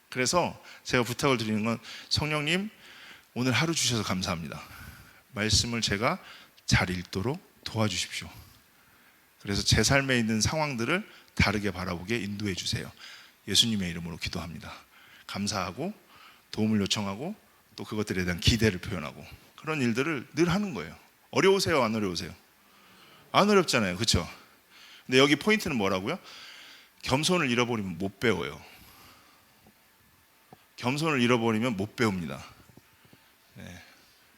그래서 제가 부탁을 드리는 건, 성령님 오늘 하루 주셔서 감사합니다. 말씀을 제가 잘 읽도록 도와주십시오. 그래서 제 삶에 있는 상황들을 다르게 바라보게 인도해 주세요. 예수님의 이름으로 기도합니다. 감사하고 도움을 요청하고 또 그것들에 대한 기대를 표현하고, 그런 일들을 늘 하는 거예요. 어려우세요? 안 어려우세요? 안 어렵잖아요. 그렇죠? 근데 여기 포인트는 뭐라고요? 겸손을 잃어버리면 못 배워요. 겸손을 잃어버리면 못 배웁니다. 네.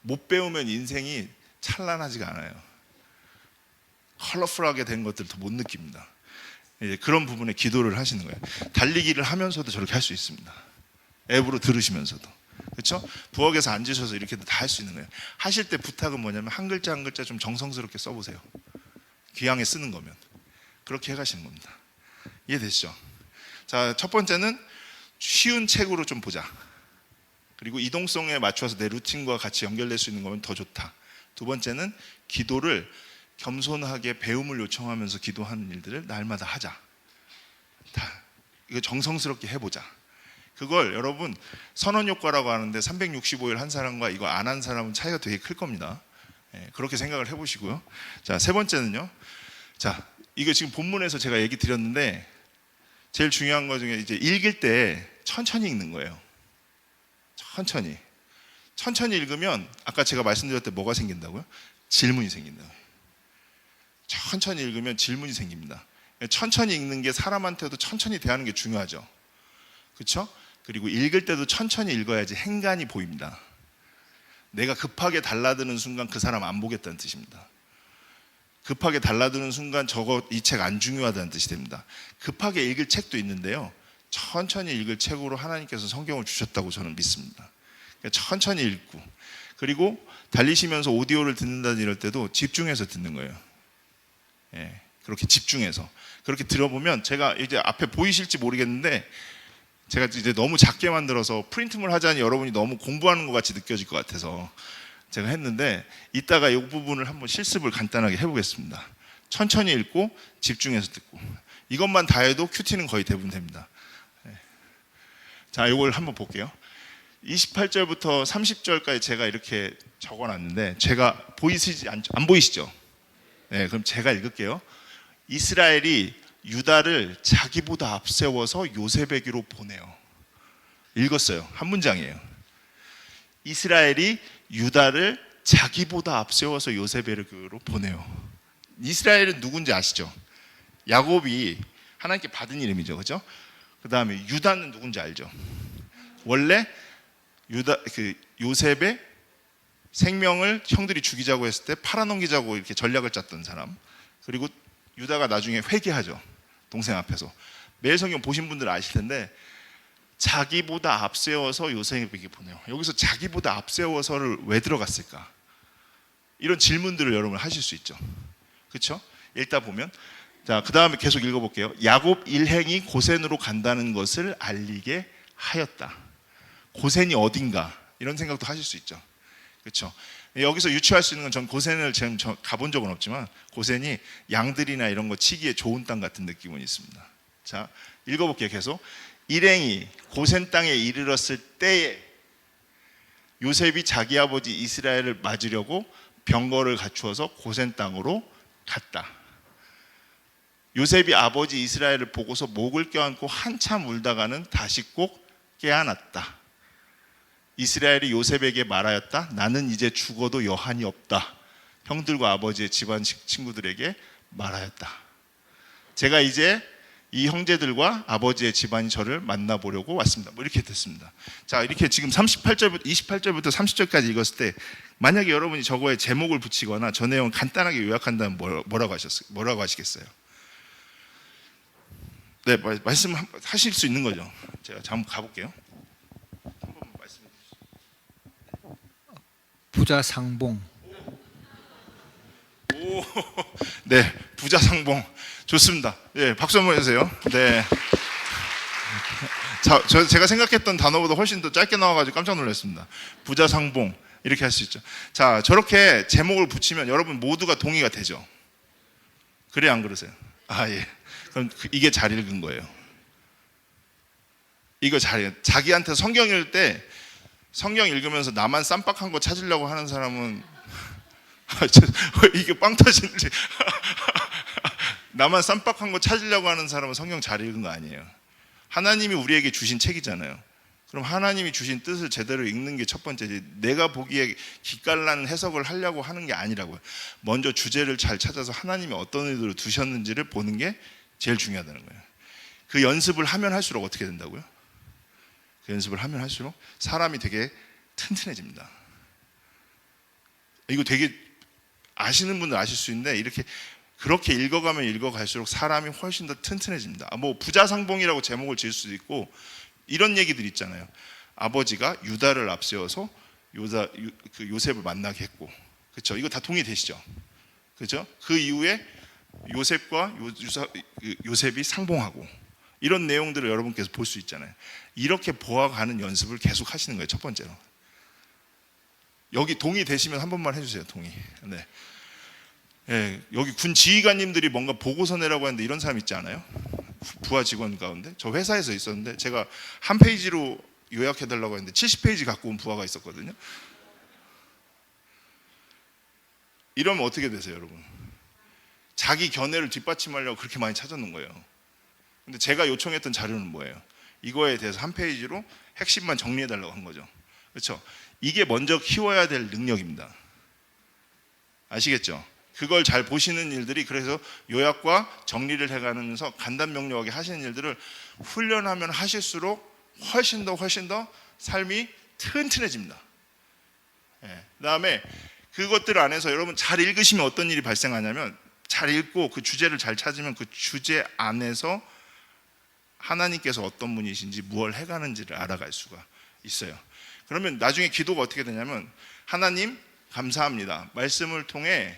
못 배우면 인생이 찬란하지가 않아요. 컬러풀하게 된 것들을 더 못 느낍니다. 그런 부분에 기도를 하시는 거예요. 달리기를 하면서도 저렇게 할 수 있습니다. 앱으로 들으시면서도. 그렇죠? 부엌에서 앉으셔서 이렇게도 다 할 수 있는 거예요. 하실 때 부탁은 뭐냐면 한 글자 한 글자 좀 정성스럽게 써보세요. 귀향에 쓰는 거면. 그렇게 해가시는 겁니다. 이해되시죠? 자, 첫 번째는 쉬운 책으로 좀 보자. 그리고 이동성에 맞춰서 내 루틴과 같이 연결될 수 있는 거면 더 좋다. 두 번째는 기도를 겸손하게 배움을 요청하면서 기도하는 일들을 날마다 하자. 이거 정성스럽게 해보자. 그걸 여러분 선언 효과라고 하는데 365일 한 사람과 이거 안 한 사람은 차이가 되게 클 겁니다. 그렇게 생각을 해보시고요. 자, 세 번째는요. 자, 이거 지금 본문에서 제가 얘기 드렸는데 제일 중요한 거 중에 이제 읽을 때 천천히 읽는 거예요. 천천히 읽으면 아까 제가 말씀드렸을 때 뭐가 생긴다고요? 질문이 생긴다고요. 천천히 읽으면 질문이 생깁니다. 천천히 읽는 게 사람한테도 천천히 대하는 게 중요하죠. 그렇죠? 그리고 읽을 때도 천천히 읽어야지 행간이 보입니다. 내가 급하게 달라드는 순간 그 사람 안 보겠다는 뜻입니다. 급하게 달라드는 순간 저거 이 책 안 중요하다는 뜻이 됩니다. 급하게 읽을 책도 있는데요, 천천히 읽을 책으로 하나님께서 성경을 주셨다고 저는 믿습니다. 천천히 읽고, 그리고 달리시면서 오디오를 듣는다 이럴 때도 집중해서 듣는 거예요. 그렇게 집중해서 그렇게 들어보면, 제가 이제 앞에 보이실지 모르겠는데 제가 이제 너무 작게 만들어서 프린트물 하자니 여러분이 너무 공부하는 것 같이 느껴질 것 같아서 제가 했는데, 이따가 이 부분을 한번 실습을 간단하게 해보겠습니다. 천천히 읽고 집중해서 듣고, 이것만 다 해도 큐티는 거의 대부분 됩니다. 자, 이걸 한번 볼게요. 28절부터 30절까지 제가 이렇게 적어놨는데, 제가 안 보이시죠? 네, 그럼 제가 읽을게요. 이스라엘이 유다를 자기보다 앞세워서 요셉에게로 보내요. 읽었어요. 한 문장이에요. 이스라엘이 유다를 자기보다 앞세워서 요셉에게로 보내요. 이스라엘은 누군지 아시죠? 야곱이 하나님께 받은 이름이죠, 그렇죠? 그 다음에 유다는 누군지 알죠? 원래 요셉의 생명을 형들이 죽이자고 했을 때 팔아넘기자고 이렇게 전략을 짰던 사람. 그리고 유다가 나중에 회개하죠. 동생 앞에서. 매일 성경 보신 분들 아실 텐데 자기보다 앞세워서 요셉에게 보내요. 여기서 자기보다 앞세워서를 왜 들어갔을까? 이런 질문들을 여러분 하실 수 있죠. 그렇죠? 읽다 보면 자, 그 다음에 계속 읽어볼게요. 야곱 일행이 고센으로 간다는 것을 알리게 하였다. 고센이 어딘가 이런 생각도 하실 수 있죠. 그렇죠? 여기서 유추할 수 있는 건 전 고센을 지금 가본 적은 없지만 고센이 양들이나 이런 거 치기에 좋은 땅 같은 느낌은 있습니다. 자, 읽어볼게요. 계속. 일행이 고센 땅에 이르렀을 때에 요셉이 자기 아버지 이스라엘을 맞으려고 병거를 갖추어서 고센 땅으로 갔다. 요셉이 아버지 이스라엘을 보고서 목을 껴안고 한참 울다가는 다시 꼭 깨어났다. 이스라엘이 요셉에게 말하였다. 나는 이제 죽어도 여한이 없다. 형들과 아버지의 집안 친구들에게 말하였다. 제가 이제 이 형제들과 아버지의 집안이 저를 만나보려고 왔습니다. 뭐 이렇게 됐습니다. 자, 이렇게 지금 28절부터 30절까지 읽었을 때 만약에 여러분이 저거에 제목을 붙이거나 저 내용을 간단하게 요약한다면 뭐라고 하시겠어요? 네, 말씀하실 수 있는 거죠. 제가 한번 가볼게요. 한번 말씀해 주시죠. 부자 상봉. 오, 네, 부자 상봉 좋습니다. 네, 박수 한번 해주세요. 네, 자, 제가 생각했던 단어보다 훨씬 더 짧게 나와가지고 깜짝 놀랐습니다. 부자 상봉 이렇게 할 수 있죠. 자, 저렇게 제목을 붙이면 여러분 모두가 동의가 되죠. 그래 안 그러세요? 아, 예. 그럼 이게 잘 읽은 거예요. 이거 자기한테 성경 읽을 때 성경 읽으면서 나만 쌈박한 거 찾으려고 하는 사람은 이게 빵 터지는지 나만 쌈박한 거 찾으려고 하는 사람은 성경 잘 읽은 거 아니에요. 하나님이 우리에게 주신 책이잖아요. 그럼 하나님이 주신 뜻을 제대로 읽는 게 첫 번째지, 내가 보기에 기깔난 해석을 하려고 하는 게 아니라고요. 먼저 주제를 잘 찾아서 하나님이 어떤 의도로 두셨는지를 보는 게 제일 중요하다는 거예요. 그 연습을 하면 할수록 어떻게 된다고요? 그 연습을 하면 할수록 사람이 되게 튼튼해집니다. 이거 되게 아시는 분들 아실 수 있는데 이렇게 그렇게 읽어가면 읽어갈수록 사람이 훨씬 더 튼튼해집니다. 뭐 부자상봉이라고 제목을 지을 수도 있고 이런 얘기들 있잖아요. 아버지가 유다를 앞세워서 요셉을 만나게 했고, 그렇죠? 이거 다 동의되시죠? 그렇죠? 그 이후에 요셉과 요셉이 상봉하고 이런 내용들을 여러분께서 볼 수 있잖아요. 이렇게 보아가는 연습을 계속 하시는 거예요. 첫 번째로. 여기 동의되시면 한 번만 해주세요. 동의. 네. 예, 여기 군 지휘관님들이 뭔가 보고서 내라고 하는데 이런 사람 있지 않아요? 부하 직원 가운데 저 회사에서 있었는데 제가 한 페이지로 요약해달라고 했는데 70페이지 갖고 온 부하가 있었거든요. 이러면 어떻게 되세요, 여러분? 자기 견해를 뒷받침하려고 그렇게 많이 찾아놓은 거예요. 근데 제가 요청했던 자료는 뭐예요? 이거에 대해서 한 페이지로 핵심만 정리해달라고 한 거죠. 그렇죠? 이게 먼저 키워야 될 능력입니다. 아시겠죠? 그걸 잘 보시는 일들이, 그래서 요약과 정리를 해가면서 간단 명료하게 하시는 일들을 훈련하면 하실수록 훨씬 더 삶이 튼튼해집니다. 예. 그다음에 그것들 안에서 여러분 잘 읽으시면 어떤 일이 발생하냐면, 잘 읽고 그 주제를 잘 찾으면 그 주제 안에서 하나님께서 어떤 분이신지 무엇을 해가는지를 알아갈 수가 있어요. 그러면 나중에 기도가 어떻게 되냐면, 하나님 감사합니다. 말씀을 통해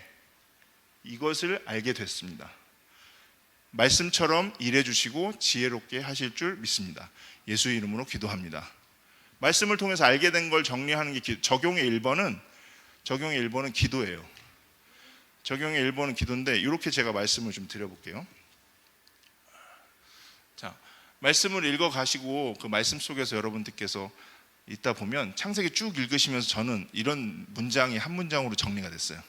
이것을 알게 됐습니다. 말씀처럼 일해주시고 지혜롭게 하실 줄 믿습니다. 예수의 이름으로 기도합니다. 말씀을 통해서 알게 된 걸 정리하는 게 적용의 1번은 기도예요. 적용의 1번은 기도인데, 이렇게 제가 말씀을 좀 드려볼게요. 자, 말씀을 읽어 가시고 그 말씀 속에서 여러분들께서 있다 보면 창세기 쭉 읽으시면서 저는 이런 문장이 한 문장으로 정리가 됐어요.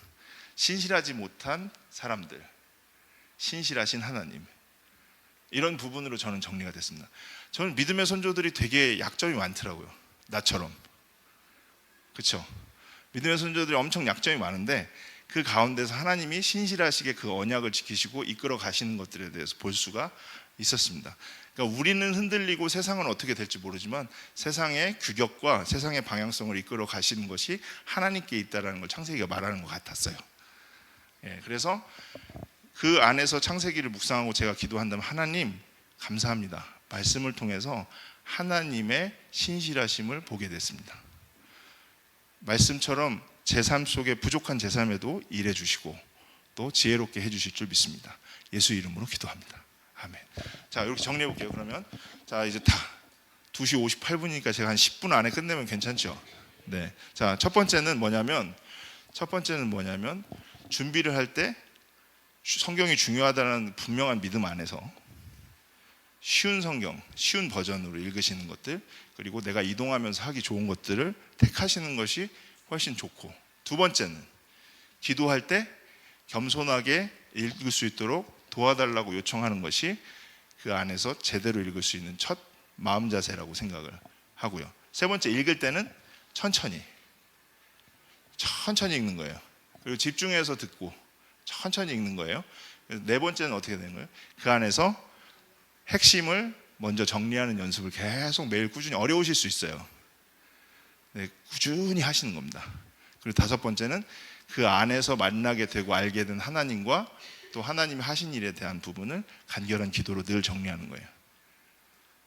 신실하지 못한 사람들, 신실하신 하나님, 이런 부분으로 저는 정리가 됐습니다. 저는 믿음의 선조들이 되게 약점이 많더라고요. 나처럼. 그렇죠? 믿음의 선조들이 엄청 약점이 많은데 그 가운데서 하나님이 신실하시게 그 언약을 지키시고 이끌어 가시는 것들에 대해서 볼 수가 있었습니다. 그러니까 우리는 흔들리고 세상은 어떻게 될지 모르지만 세상의 규격과 세상의 방향성을 이끌어 가시는 것이 하나님께 있다라는 걸 창세기가 말하는 것 같았어요. 예, 그래서 그 안에서 창세기를 묵상하고 제가 기도한다면 하나님 감사합니다. 말씀을 통해서 하나님의 신실하심을 보게 됐습니다. 말씀처럼 제 삶 속에 부족한 제 삶에도 일해 주시고 또 지혜롭게 해 주실 줄 믿습니다. 예수 이름으로 기도합니다. 아멘. 자, 이렇게 정리해 볼게요. 그러면 자, 이제 다 2시 58분이니까 제가 한 10분 안에 끝내면 괜찮죠? 네. 자, 첫 번째는 뭐냐면 준비를 할 때 성경이 중요하다는 분명한 믿음 안에서 쉬운 성경, 쉬운 버전으로 읽으시는 것들, 그리고 내가 이동하면서 하기 좋은 것들을 택하시는 것이 훨씬 좋고, 두 번째는 기도할 때 겸손하게 읽을 수 있도록 도와달라고 요청하는 것이 그 안에서 제대로 읽을 수 있는 첫 마음 자세라고 생각을 하고요. 세 번째, 읽을 때는 천천히 읽는 거예요. 그리고 집중해서 듣고 천천히 읽는 거예요. 네 번째는 어떻게 되는 거예요? 그 안에서 핵심을 먼저 정리하는 연습을 계속 매일 꾸준히, 어려우실 수 있어요. 네, 꾸준히 하시는 겁니다. 그리고 다섯 번째는 그 안에서 만나게 되고 알게 된 하나님과 또 하나님이 하신 일에 대한 부분을 간결한 기도로 늘 정리하는 거예요.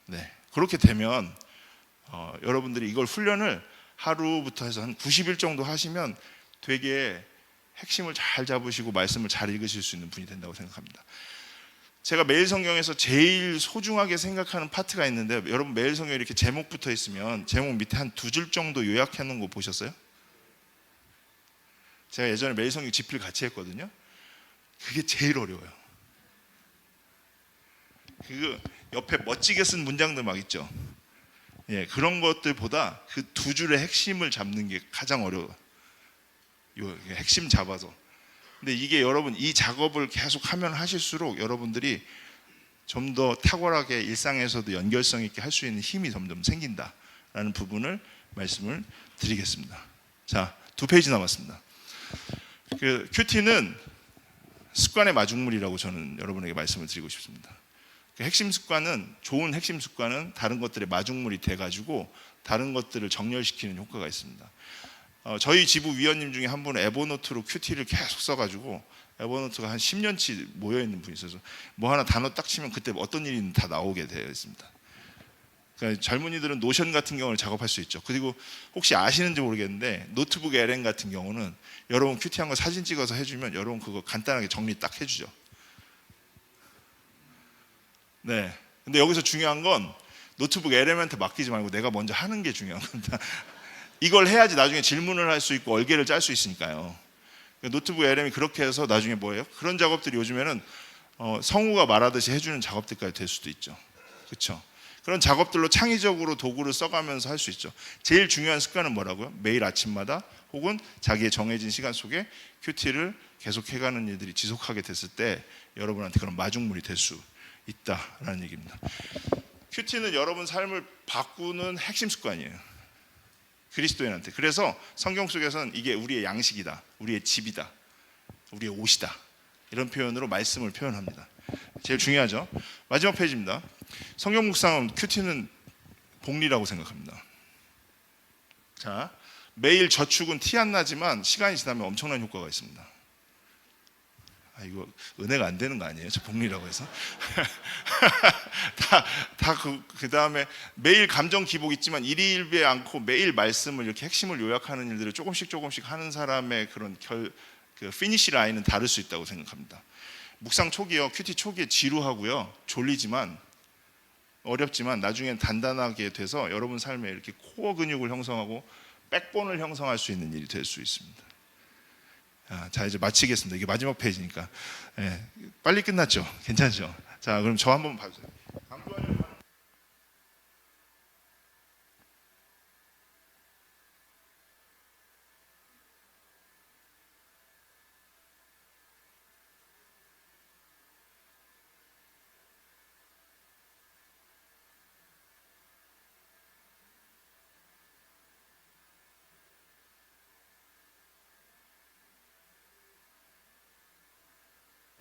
네, 그렇게 되면 여러분들이 이걸 훈련을 하루부터 해서 한 90일 정도 하시면 되게 핵심을 잘 잡으시고 말씀을 잘 읽으실 수 있는 분이 된다고 생각합니다. 제가 매일 성경에서 제일 소중하게 생각하는 파트가 있는데, 여러분 매일 성경에 이렇게 제목 붙어 있으면 제목 밑에 한 2줄 정도 요약해 놓은 거 보셨어요? 제가 예전에 매일 성경 집필 같이 했거든요. 그게 제일 어려워요. 그 옆에 멋지게 쓴 문장들 막 있죠. 예, 그런 것들보다 그 2줄의 핵심을 잡는 게 가장 어려워요. 요 핵심 잡아서. 근데 이게 여러분 이 작업을 계속 하면 하실수록 여러분들이 좀 더 탁월하게 일상에서도 연결성 있게 할 수 있는 힘이 점점 생긴다라는 부분을 말씀을 드리겠습니다. 자, 2페이지 남았습니다. 그 큐티는 습관의 마중물이라고 저는 여러분에게 말씀을 드리고 싶습니다. 그 핵심 습관은, 좋은 핵심 습관은 다른 것들의 마중물이 돼가지고 다른 것들을 정렬시키는 효과가 있습니다. 저희 지부 위원님 중에 한 분은 에버노트로 큐티를 계속 써가지고 에버노트가 한 10년치 모여있는 분이 있어서 뭐 하나 단어 딱 치면 그때 어떤 일이 다 나오게 되어 있습니다. 그러니까 젊은이들은 노션 같은 경우를 작업할 수 있죠. 그리고 혹시 아시는지 모르겠는데 노트북 LN 같은 경우는 여러분 큐티한 거 사진 찍어서 해주면 여러분 그거 간단하게 정리 딱 해주죠. 네. 근데 여기서 중요한 건 노트북 LM한테 맡기지 말고 내가 먼저 하는 게 중요한 겁니다. 이걸 해야지 나중에 질문을 할 수 있고 얼개를 짤 수 있으니까요. 노트북 LM이 그렇게 해서 나중에 뭐예요? 그런 작업들이 요즘에는 성우가 말하듯이 해주는 작업들까지 될 수도 있죠. 그렇죠? 그런 작업들로 창의적으로 도구를 써가면서 할 수 있죠. 제일 중요한 습관은 뭐라고요? 매일 아침마다 혹은 자기의 정해진 시간 속에 큐티를 계속 해가는 일들이 지속하게 됐을 때 여러분한테 그런 마중물이 될 수 있다라는 얘기입니다. 큐티는 여러분 삶을 바꾸는 핵심 습관이에요. 그리스도인한테. 그래서 성경 속에서는 이게 우리의 양식이다, 우리의 집이다, 우리의 옷이다, 이런 표현으로 말씀을 표현합니다. 제일 중요하죠. 마지막 페이지입니다. 성경 묵상은 큐티는 복리라고 생각합니다. 자, 매일 저축은 티 안 나지만 시간이 지나면 엄청난 효과가 있습니다. 이거 은혜가 안 되는 거 아니에요? 저 복리라고 해서 그 다음에 매일 감정 기복 있지만 일희일비하지 않고 매일 말씀을 이렇게 핵심을 요약하는 일들을 조금씩 하는 사람의 그런 그 피니시 라인은 다를 수 있다고 생각합니다. 묵상 초기요, 큐티 초기에 지루하고요, 졸리지만 어렵지만 나중엔 단단하게 돼서 여러분 삶에 이렇게 코어 근육을 형성하고 백본을 형성할 수 있는 일이 될 수 있습니다. 자, 이제 마치겠습니다. 이게 마지막 페이지니까. 네, 빨리 끝났죠? 괜찮죠? 자, 그럼 저 한번 봐주세요.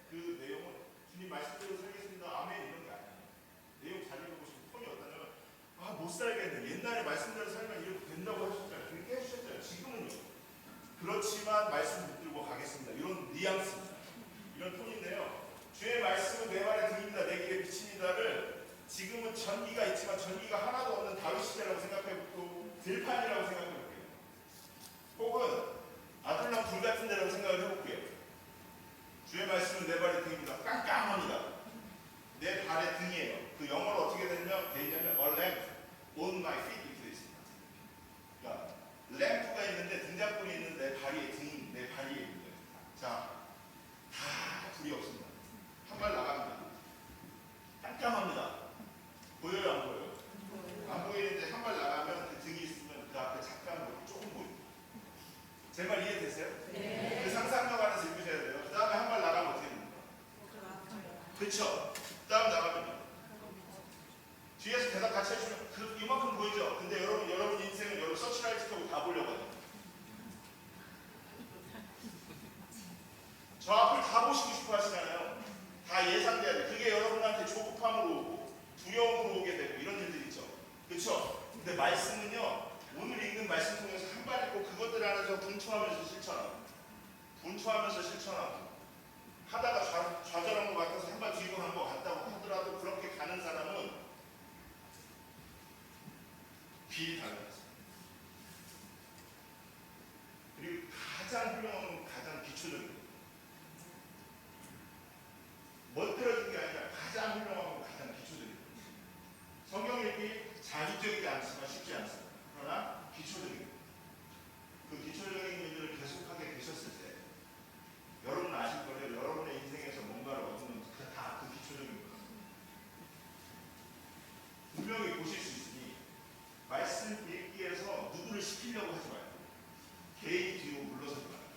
그 내용은 주님 말씀대로 살겠습니다, 아멘, 이런 게 아니에요. 보시고 싶어 하시잖아요. 다 예상돼야 돼. 그게 여러분한테 조급함으로 오고 두려움으로 오게 되고 이런 일들 있죠. 그렇죠? 근데 말씀은요. 오늘 읽는 말씀 통해서 한 발 읽고 그것들 안에서 분투하면서 실천하고 하다가 좌절한 것 같아서 한 발 뒤로 간 것 같다고 하더라도 그렇게 가는 사람은 길이 달라졌어요. 그리고 가장 훌륭한 건 가장 기초적인 거예요. 멋들어진 게 아니라 가장 훌륭한 건 가장 기초적인 거예요. 성경 읽기 자기적이지 않지만 쉽지 않습니다. 그러나 기초적인 거예요. 그 기초적인 일들을 계속하게 되셨을 때 여러분은 아실 거예요. 여러분의 인생에서 뭔가를 얻는 다 그 기초적인 거예요. 분명히 보실 수 있으니 말씀 읽기에서 누구를 시키려고 하지 말고 개인이 뒤로 물러서지 말아요.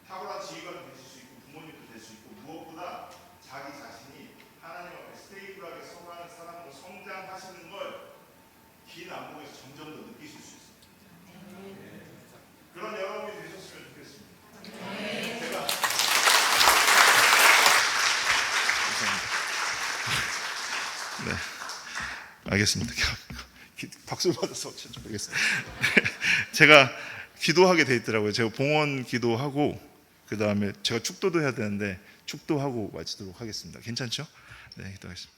탁월한 지휘관도 되실 수 있고 부모님도 될 수 있고 무엇보다 자기 자신이 하나님 앞에 스테이블하게 서가는 사람으로 성장하시는 걸 긴 안목에서 점점 더 느끼실 수 있어요. 그런 여러분이 되셨으면 좋겠습니다. 제가 네, 알겠습니다. 박수를 받아서 알겠습니다. 제가 기도하게 돼 있더라고요. 제가 봉헌 기도하고 그 다음에 제가 축도도 해야 되는데 축도하고 마치도록 하겠습니다. 괜찮죠? 네, 기도하겠습니다.